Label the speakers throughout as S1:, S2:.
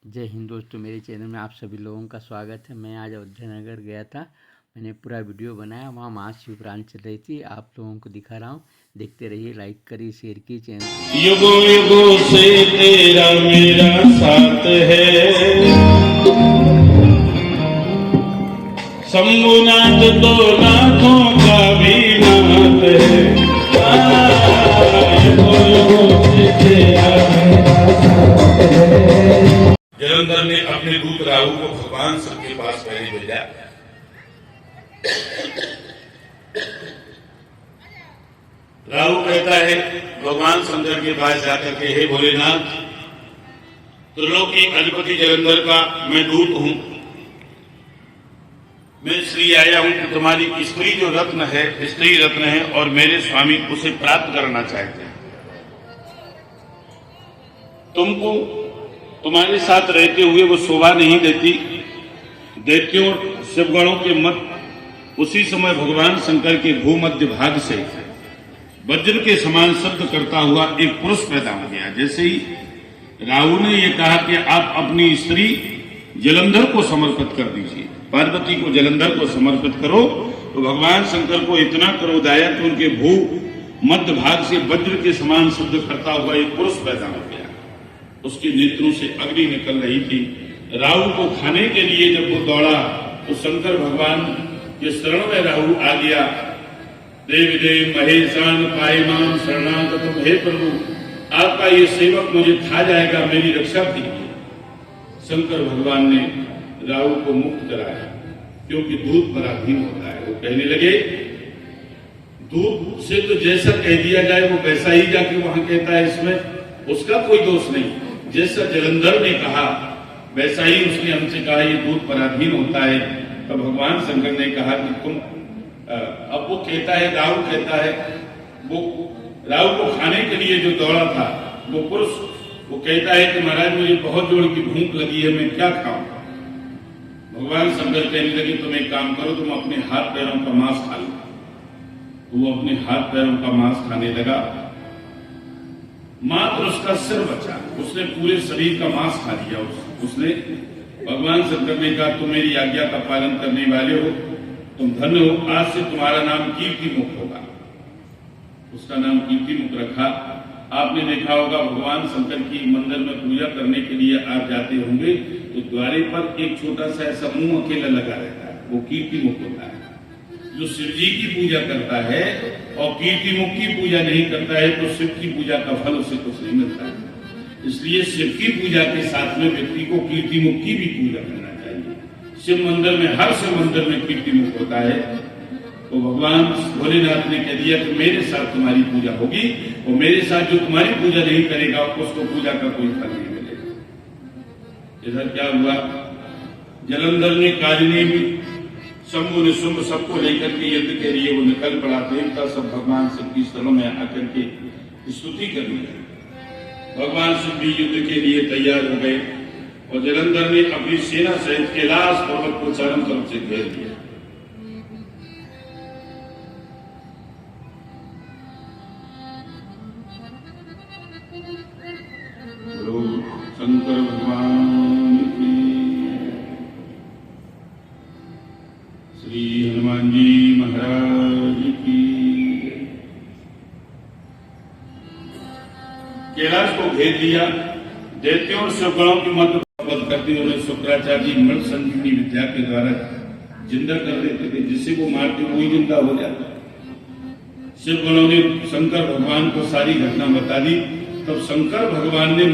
S1: जय हिंद दोस्तों, मेरे चैनल में आप सभी लोगों का स्वागत है। मैं आज अयोध्या नगर गया था। मैंने पूरा वीडियो बनाया। वहाँ महाशिवरात्रि चल रही थी। आप लोगों को दिखा रहा हूँ, देखते रहिए। लाइक करिए, शेयर कीजिए चैनल।
S2: युगों युगों से तेरा मेरा साथ है, शंभुनाथ तो नाथों का भी नाथ है। युगों युगों से तेरा मेरा साथ है। जलंधर ने अपने दूत राहु को भगवान शंकर के पास पहले भेजा। राहु कहता है भगवान शंकर के पास जाकर के, हे भोलेनाथ, त्रिलोक की अधिपति जलंधर का मैं दूत हूं। मैं श्री आया हूं कि तुम्हारी स्त्री जो रत्न है, स्त्री रत्न है, और मेरे स्वामी उसे प्राप्त करना चाहते हैं। तुमको तुम्हारे साथ रहते हुए वो शोभा नहीं देती। दैत्यों शिवगणों के मत उसी समय भगवान शंकर के भूमध्य भाग से वज्र के समान शब्द करता हुआ एक पुरुष पैदा हो गया। जैसे ही राहु ने यह कहा कि आप अपनी स्त्री जलंधर को समर्पित कर दीजिए, पार्वती को जलंधर को समर्पित करो, तो भगवान शंकर को इतना क्रोध आया कि उनके भू मध्य भाग से वज्र के समान शब्द करता हुआ एक पुरुष पैदा हो गया। उसके नेत्रों से अग्नि निकल रही थी। राहु को खाने के लिए जब वो दौड़ा तो शंकर भगवान के शरण में राहु आ गया। देव देव महेशान पायमान शरणागतम, हे प्रभु, आपका ये सेवक मुझे खा जाएगा, मेरी रक्षा कीजिए। शंकर भगवान ने राहु को मुक्त कराया, क्योंकि दूत पराधीन होता है। वो कहने लगे, दूत से तो जैसा कह दिया जाए वो वैसा ही जाके वहां कहता है, इसमें उसका कोई दोष नहीं। जैसा जलंधर ने कहा वैसा ही उसने हमसे कहा, ये दूत पराधीन होता है। तब भगवान शंकर ने कहा कि तुम, अब वो कहता है, राहु कहता है, वो राहु को खाने के लिए जो दौड़ा था वो पुरुष, वो कहता है कि महाराज मुझे बहुत जोर की भूख लगी है, मैं क्या खाऊं। भगवान शंकर कहने लगे, तुम एक काम करो, तुम अपने हाथ पैरों का मांस खा लो। तो वो अपने हाथ पैरों का मांस खाने लगा। मात्र उसका सिर बचा, उसने पूरे शरीर का मांस खा लिया। उसने भगवान शंकर ने कहा, तुम मेरी आज्ञा का पालन करने वाले हो, तुम धन्य हो, आज से तुम्हारा नाम कीर्तिमुख होगा। उसका नाम कीर्तिमुख रखा। आपने देखा होगा, भगवान शंकर की मंदिर में पूजा करने के लिए आप जाते होंगे तो द्वारे पर एक छोटा सा ऐसा मुंह अकेला लगा रहता है, वो कीर्तिमुख होता है। जो शिव जी की पूजा करता है और कीर्तिमुख की पूजा नहीं करता है तो शिव की पूजा का फल उसे कुछ नहीं मिलता है। इसलिए शिव की पूजा के साथ में व्यक्ति को कीर्तिमुख की भी पूजा करना चाहिए। शिव मंदिर में, हर शिव मंदिर में कीर्तिमुख होता है। तो भगवान भोलेनाथ ने कह दिया कि मेरे साथ तुम्हारी पूजा होगी, और मेरे साथ जो तुम्हारी पूजा नहीं करेगा उसको पूजा का कोई फल नहीं मिलेगा। इधर क्या हुआ, जलंधर ने, कालिनी में, शंभु ने, शुंभ सबको लेकर के युद्ध के लिए वो निकल पड़ा। देवता सब भगवान शिव की शरण में आकर के स्तुति करने लगे। भगवान शिव भी युद्ध के लिए तैयार हो गए और जलंधर ने अपनी सेना सहित कैलाश पर्वत को चारों तरफ से घेर लिया। शंकर भगवान की, श्री हनुमान जी महाराज की। कैलाश को घेर दिया। दैत्यों और शिवगणों की मत करते हुए शुक्राचार्य जी मृत संजीवनी विद्या के द्वारा जिंदा कर देते थे। जिसे वो मारते वही जिंदा हो जाता। शिवगणों ने शंकर भगवान को सारी घटना बता दी। तब शंकर भगवान ने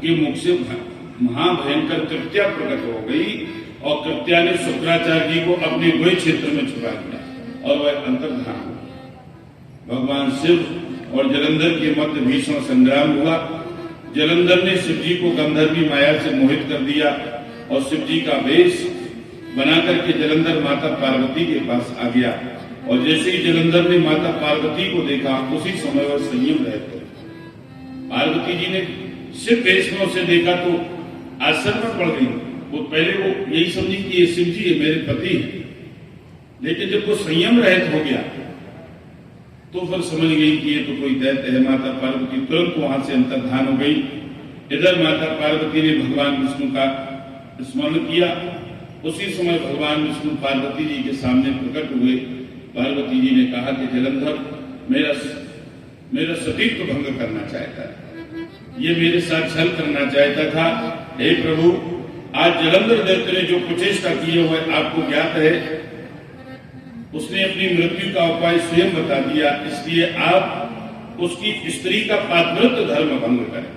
S2: के मुख से महाभयंकर कृत्या प्रकट हो गई और कृत्या ने शुक्राचार्य जी को अपने गुह क्षेत्र में छुपा दिया और वह अंतर्धान हुआ। भगवान शिव और जलंधर के मध्य भीषण संग्राम हुआ। जलंधर ने शिव जी को गंधर्वी माया से मोहित कर दिया और शिव जी का वेश बना करके जलंधर माता पार्वती के पास आ गया। और जैसे ही जलंधर ने माता पार्वती को देखा, उसी समय वह संयम रहते। पार्वती जी ने शिव वेश में उसे देखा तो आश्चर्य में पड़ गई। वो पहले वो यही समझी कि ये शिव जी है, मेरे पति है। लेकिन जब वो संयम रहित हो गया तो फिर समझ गई कि ये तो कोई दैत्य है। माता पार्वती तुरंत वहां से अंतर्धान हो गई। इधर माता पार्वती ने भगवान विष्णु का स्मरण किया। उसी समय भगवान विष्णु पार्वती जी के सामने प्रकट हुए। पार्वती जी ने कहा कि जलंधर मेरा सतीत्व भंग करना चाहता है, ये मेरे साथ छल करना चाहता था। हे प्रभु, आज जलंधर दैत्य ने जो कुचेष्टा की है वह आपको ज्ञात है। उसने अपनी मृत्यु का उपाय स्वयं बता दिया, इसलिए आप उसकी स्त्री का पातिव्रत्य धर्म भंग करें।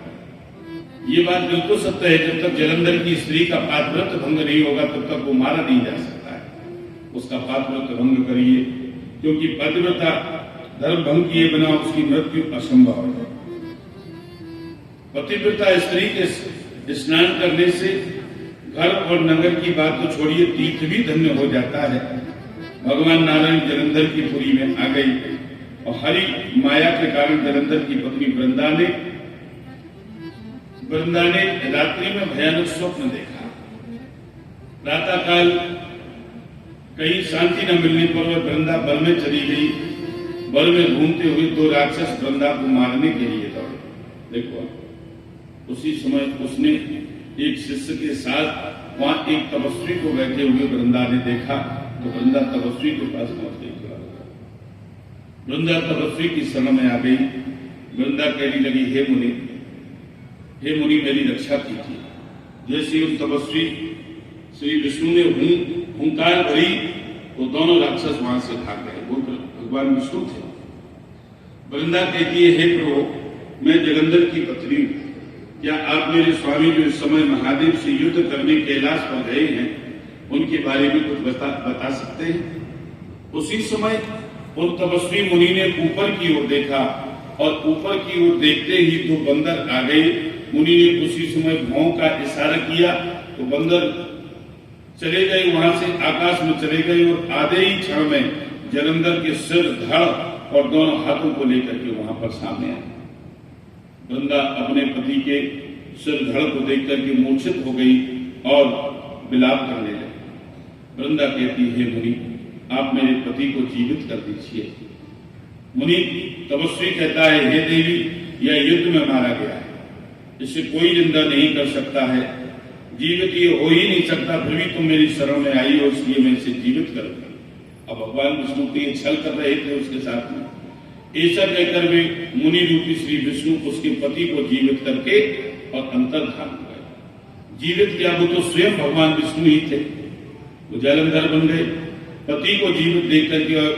S2: ये बात बिल्कुल सत्य है, जब तक जलंधर की स्त्री का पातिव्रत्य भंग नहीं होगा तब तक वो मारा नहीं जा सकता है। उसका पातिव्रत्य भंग करिए, क्योंकि पतिव्रता धर्म भंग किए बिना उसकी मृत्यु असंभव है। पतिव्रता स्त्री के स्नान करने से घर और नगर की बात तो छोड़िए, तीर्थ भी धन्य हो जाता है। भगवान नारायण जलंधर की पुरी में आ गई और हरि माया के कारण जलंधर की पत्नी वृंदा ने रात्रि में भयानक स्वप्न देखा। प्रातः काल कहीं शांति न मिलने पर वह वृंदा वन में चली गई। वन में घूमते हुए दो राक्षस वृंदा को मारने के लिए दौड़े। देखो, उसी समय उसने एक शिष्य के साथ वहां एक तपस्वी को बैठे हुए वृंदा ने देखा, तो वृंदा तपस्वी के पास पहुंच गई। वृंदा तपस्वी की शरण में आ गई। वृंदा कहने लगी, हे मुनि मेरी रक्षा कीजिए। जैसे उस तपस्वी श्री विष्णु ने हुंकार भरी, वो दोनों राक्षस वहां से भाग गए। वो भगवान विष्णु थे। वृंदा कहती है, हे प्रभु, मैं जलंधर की पत्नी हूं। क्या आप मेरे स्वामी जो इस समय महादेव से युद्ध करने कैलाश पर गए हैं, उनके बारे में कुछ बता सकते हैं? उसी समय उन तपस्वी मुनि ने ऊपर की ओर देखा और ऊपर की ओर देखते ही दो बंदर आ गए। मुनि ने उसी समय भौं का इशारा किया तो बंदर चले गए, वहां से आकाश में चले गए और आधे ही क्षण में जलंधर के सिर, धड़ और दोनों हाथों को लेकर के वहां पर सामने आए। वृंदा अपने पति के सिर, धड़ को देख करके मूर्छित हो गई और विलाप करने लगी। वृंदा कहती है, हे मुनि, आप मेरे पति को जीवित कर दीजिए। मुनि तपस्वी कहता है, हे देवी, यह युद्ध में मारा गया है, इसे कोई निंदा नहीं कर सकता है, जीवित ये हो ही नहीं सकता, फिर भी तुम मेरी शरण में आई हो, इसलिए मैं इसे जीवित करूंगा। अब भगवान विष्णु के छल कर रहे थे उसके साथ में। ऐसा कहकर वे मुनि रूपी श्री विष्णु उसके पति को जीवित करके और अंतर्धान हो गए। जीवित क्या, वो तो स्वयं भगवान विष्णु ही थे। वो जालंधर बन गए। पति को जीवित देख करके और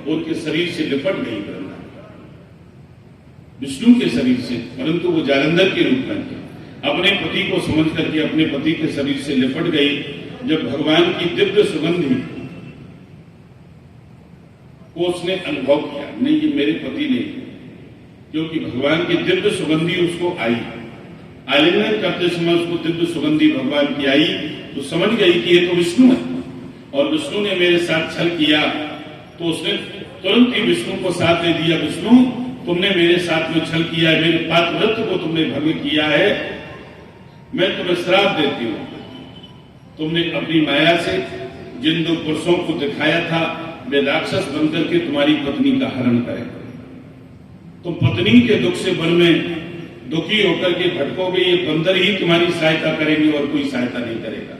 S2: उनके शरीर से लिपट गई वृंदा, विष्णु के शरीर से, परंतु वो जालंधर के रूप में थे। अपने पति को समझ करके अपने पति के शरीर से लिपट गई। जब भगवान की दिव्य सुगंधी को उसने अनुभव किया, नहीं ये मेरे पति नहीं, क्योंकि भगवान की दिव्य सुगंधी उसको आई। आलिंगन करते समय उसको दिव्य सुगंधी भगवान की आई तो समझ गई कि ये तो विष्णु है और विष्णु ने मेरे साथ छल किया। तो उसने तुरंत ही विष्णु को साथ दे दिया, विष्णु तुमने मेरे साथ में छल किया है, मेरे पातिव्रत्य को तुमने भंग किया है, मैं तुम्हें श्राप देती हूं। तुमने अपनी माया से जिन दो पुरुषों को दिखाया था वे राक्षस बनकर के तुम्हारी पत्नी का हरण करें। तुम पत्नी के दुख से वन में दुखी होकर के भटकोगे, ये बंदर ही तुम्हारी सहायता करेंगे और कोई सहायता नहीं करेगा।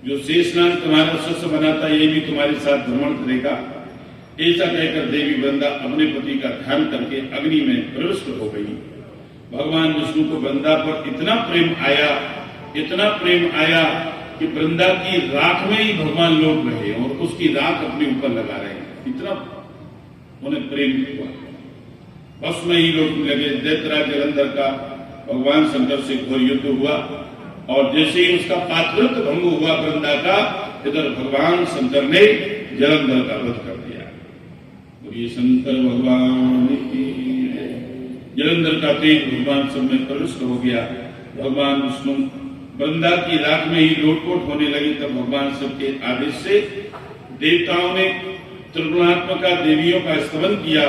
S2: जो शेषनाग तुम्हारा शिष्य बनाता ये भी तुम्हारे साथ भ्रमण करेगा। ऐसा कहकर देवी वृंदा अपने पति का ध्यान करके अग्नि में प्रविष्ट हो गई। भगवान विष्णु को वृंदा पर इतना प्रेम आया कि वृंदा की राख में ही भगवान लौट रहे और उसकी राख अपने ऊपर लगा रहे हैं। इतना उन्हें प्रेम हुआ, बस में ही लौटने लगे। दैत्यराज जलंधर का भगवान शंकर से घोर युद्ध हुआ और जैसे ही उसका पातिव्रत्य भंग हुआ वृंदा का, इधर भगवान शंकर ने जलंधर का वध कर दिया। बोलिए शंकर भगवान की। जलंधर का तेज भगवान सब में प्रविष्ट हो गया। भगवान विष्णु वृंदा की राख में ही लोटपोट होने लगी। तब भगवान शिव के आदेश से देवताओं ने त्रिगुणात्मका देवियों का स्तवन किया।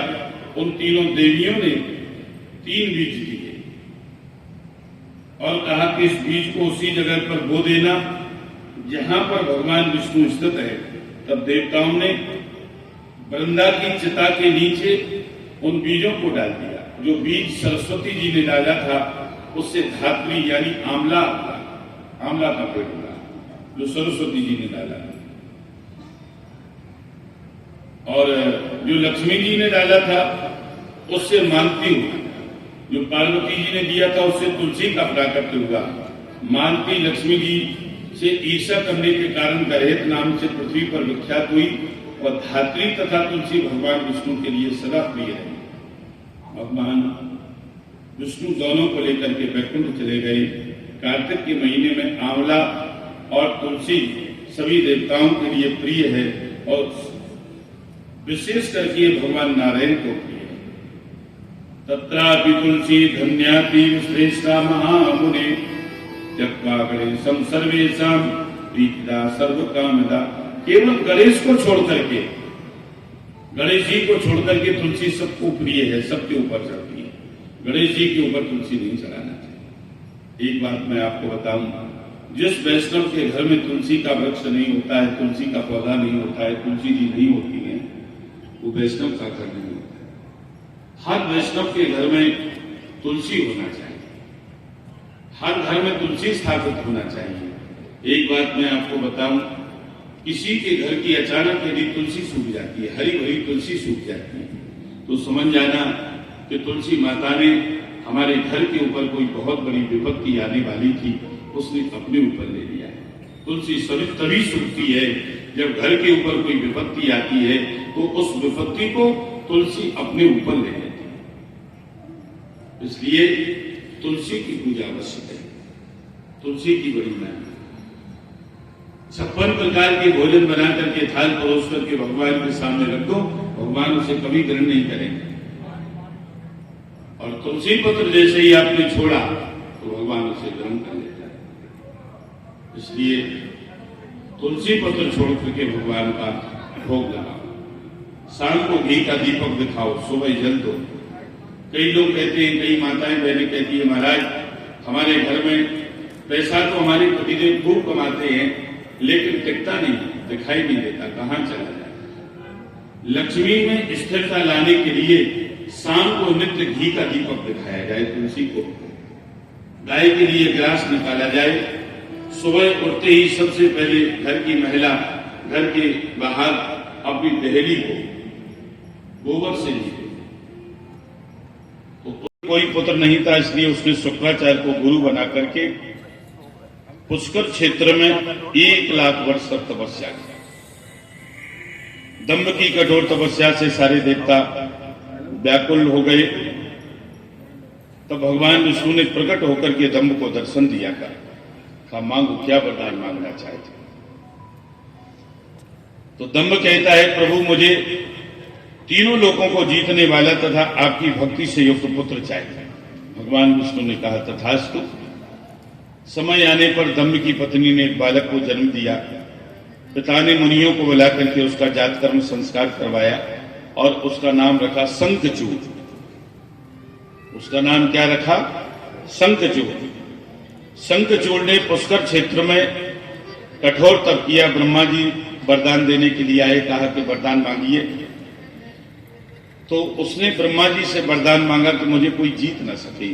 S2: उन तीनों देवियों ने 3 बीज दिए और कहा कि इस बीज को उसी जगह पर बो देना जहां पर भगवान विष्णु स्थित है। तब देवताओं ने वृंदा की चिता के नीचे उन बीजों को डाल दिया। जो बीज सरस्वती जी ने डाला था उससे धात्री यानी आंवला का पेड़ हुआ, जो सरस्वती जी ने डाला, और जो लक्ष्मी जी ने डाला था उससे मानती हुआ, जो पार्वती जी ने दिया था उससे तुलसी का प्राकट्य हुआ। मानती लक्ष्मी जी से ईर्षा करने के कारण गरेत नाम से पृथ्वी पर विख्यात हुई, और धात्री तथा तुलसी भगवान विष्णु के लिए सदा प्रिय रही। भगवान विष्णु दोनों को लेकर के वैकुंठ चले गए। कार्तिक के महीने में आंवला और तुलसी सभी देवताओं के लिए प्रिय है, और विशेष करके भगवान नारायण को प्रिय है। तत्रापि तुलसी धन्याति श्रेष्ठा महामुने त्यक्त्वा गणेशं सर्वेषां प्रीतिदा सर्वकामदा। केवल गणेश को छोड़ करके, गणेश जी को छोड़ करके तुलसी सबको प्रिय है, सबके ऊपर चढ़ती है। गणेश जी के ऊपर तुलसी नहीं चढ़ाना चाहिए। एक बात मैं आपको बताऊं, जिस वैष्णव के घर में तुलसी का वृक्ष नहीं होता है, तुलसी का पौधा नहीं होता है, तुलसी जी नहीं होती है, वो वैष्णव का घर नहीं होता है। हर वैष्णव के घर में तुलसी होना चाहिए, हर घर में तुलसी स्थापित होना चाहिए। एक बात मैं आपको बताऊं, किसी के घर की अचानक यदि तुलसी सूख जाती है, हरी भरी तुलसी सूख जाती है, तो समझ जाना कि तुलसी माता ने हमारे घर के ऊपर कोई बहुत बड़ी विपत्ति आने वाली थी, उसने अपने ऊपर ले लिया है। तुलसी सभी तभी सूखती है जब घर के ऊपर कोई विपत्ति आती है, तो उस विपत्ति को तुलसी अपने ऊपर ले लेती है। इसलिए तुलसी की पूजा अवश्य है। तुलसी की बड़ी महिमा। 56 प्रकार के भोजन बना करके थाल परोस करके भगवान के सामने रख दो, भगवान उसे कभी ग्रहण नहीं करेंगे। और तुलसी पत्र जैसे ही आपने छोड़ा तो भगवान उसे ग्रहण कर लेता है। इसलिए तुलसी पत्र छोड़ करके भगवान का भोग लगाओ। शाम को घी का दीपक दिखाओ, सुबह जल दो। कई लोग कहते हैं, कई माताएं बहनें कहती है, महाराज हमारे घर में पैसा तो हमारे पतिदेव खूब कमाते हैं, लेकिन टिकता नहीं, दिखाई नहीं देता, कहां चला जाए। लक्ष्मी में स्थिरता लाने के लिए शाम को नित्य घी का दीपक दिखाया जाए, तुलसी को। गाय के लिए ग्रास निकाला जाए। सुबह उठते ही सबसे पहले घर की महिला घर के बाहर अपनी दहली को गोबर से ली। तो कोई पुत्र नहीं था, इसलिए उसने शुक्राचार्य को गुरु बना करके पुष्कर क्षेत्र में 1 लाख वर्ष तक तपस्या की। दंभ की कठोर तपस्या से सारे देवता व्याकुल हो गए। तब भगवान विष्णु ने प्रकट होकर के दंभ को दर्शन दिया कहा, मांगो क्या वरदान मांगना चाहते। तो दंभ कहता है, प्रभु मुझे तीनों लोगों को जीतने वाला तथा आपकी भक्ति से युक्त पुत्र चाहिए। भगवान विष्णु ने कहा, तथास्तु। समय आने पर दंभ की पत्नी ने एक बालक को जन्म दिया। पिता ने मुनियों को बुला करके उसका जात कर्म संस्कार करवाया और उसका नाम रखा शंखचूड़। उसका नाम क्या रखा? शंखचूड़। शंखचूड़ ने पुष्कर क्षेत्र में कठोर तप किया। ब्रह्मा जी वरदान देने के लिए आए, कहा कि वरदान मांगिए। तो उसने ब्रह्मा जी से वरदान मांगा कि मुझे कोई जीत ना सके।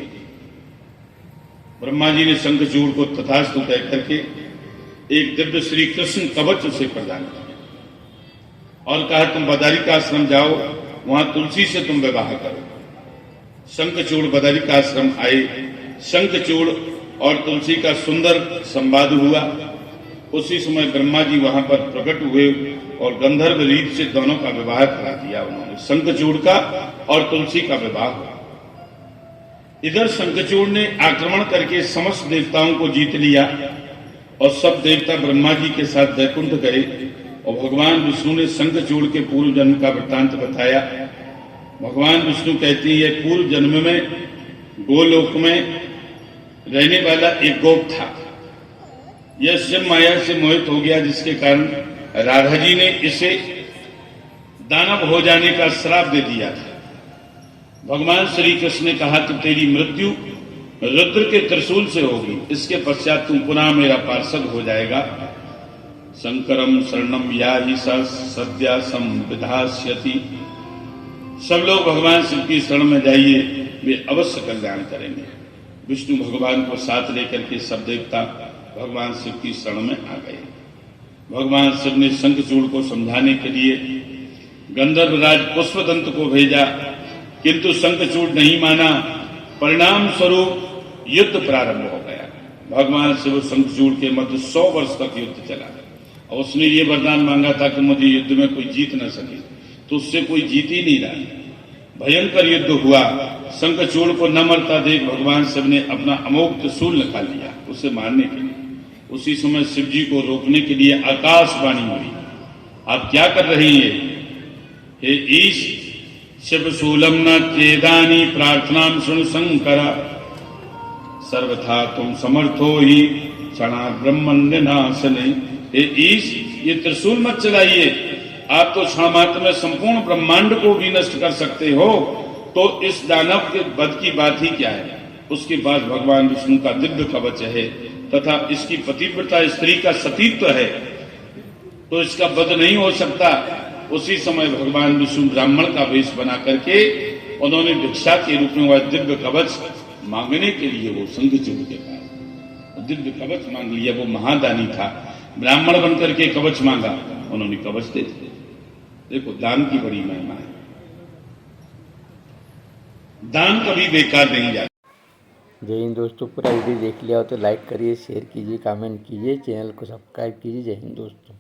S2: ब्रह्मा जी ने शंखचूड़ को तथास्तु कह करके एक दिव्य श्री कृष्ण कवच उसे प्रदान किया और कहा, तुम बदारिका आश्रम जाओ, वहां तुलसी से तुम विवाह करो। शंखचूड़ बदारिका आश्रम आए। शंखचूड़ और तुलसी का सुंदर संवाद हुआ। उसी समय ब्रह्मा जी वहां पर प्रकट हुए और गंधर्व रीत से दोनों का विवाह करा दिया उन्होंने। शंखचूड़ का और तुलसी का विवाह हुआ। इधर शंखचूड़ ने आक्रमण करके समस्त देवताओं को जीत लिया और सब देवता ब्रह्मा जी के साथ वैकुंठ गए और भगवान विष्णु ने शंखचूड़ के पूर्व जन्म का वृत्तांत बताया। भगवान विष्णु कहते हैं, पूर्व जन्म में गोलोक में रहने वाला एक गोप था। यह शिव माया से मोहित हो गया, जिसके कारण राधा जी ने इसे दानव हो जाने का श्राप दे दिया था। भगवान श्री कृष्ण ने कहा कि तेरी मृत्यु रुद्र के त्रिशूल से होगी, इसके पश्चात तुम पुनः मेरा पार्षद हो जाएगा। शंकरम शरणम याहि सद्या संविधास्यति। सब लोग भगवान शिव की शरण में जाइए, वे अवश्य कल्याण करेंगे। विष्णु भगवान को साथ लेकर के सब देवता भगवान शिव की शरण में आ गए। भगवान शिव ने शंखचूड़ को समझाने के लिए गंधर्वराज पुष्पदंत को भेजा, किंतु शंखचूड़ नहीं माना। परिणाम स्वरूप युद्ध प्रारंभ हो गया। भगवान शिव शंखचूड़ के मध्य 100 वर्ष तक युद्ध चला और उसने ये वरदान मांगा था कि मुझे युद्ध में कोई जीत न सके, तो उससे कोई जीत ही नहीं रहा। भयंकर युद्ध हुआ। शंखचूड़ को न मरता देख भगवान शिव ने अपना अमोघ त्रिशूल निकाल लिया उसे मारने के लिए। उसी समय शिव जी को रोकने के लिए आकाशवाणी हुई, आप क्या कर रही है? हे ईश शिव शूलम न चेदानी प्रार्थना सुन शंकरा, सर्वथा तुम समर्थो ही क्षणा ब्रह्मण्य नाशने। हे ईश, ये त्रिशूल मत चलाइए, आप तो क्षण मात्र में संपूर्ण ब्रह्मांड को भी नष्ट कर सकते हो, तो इस दानव के वध की बात ही क्या है? उसके बाद भगवान विष्णु का दिव्य कवच है तथा इसकी पतिव्रता स्त्री का सतीत्व है, तो इसका वध नहीं हो सकता। उसी समय भगवान विष्णु ब्राह्मण का वेश बना करके उन्होंने भिक्षा के रूप में वह दिव्य कवच मांगने के लिए वो शंखचूड़ के पास दिव्य कवच मांग लिया। वो महादानी था, ब्राह्मण बनकर के कवच मांगा, उन्होंने कवच दे दिया। देखो दान की बड़ी महिमा है, दान कभी बेकार नहीं जाता।
S1: जय हिंद दोस्तों, पूरा वीडियो देख लिया हो तो लाइक करिए, शेयर कीजिए, कमेंट कीजिए, चैनल को सब्सक्राइब कीजिए। जय हिंद दोस्तों।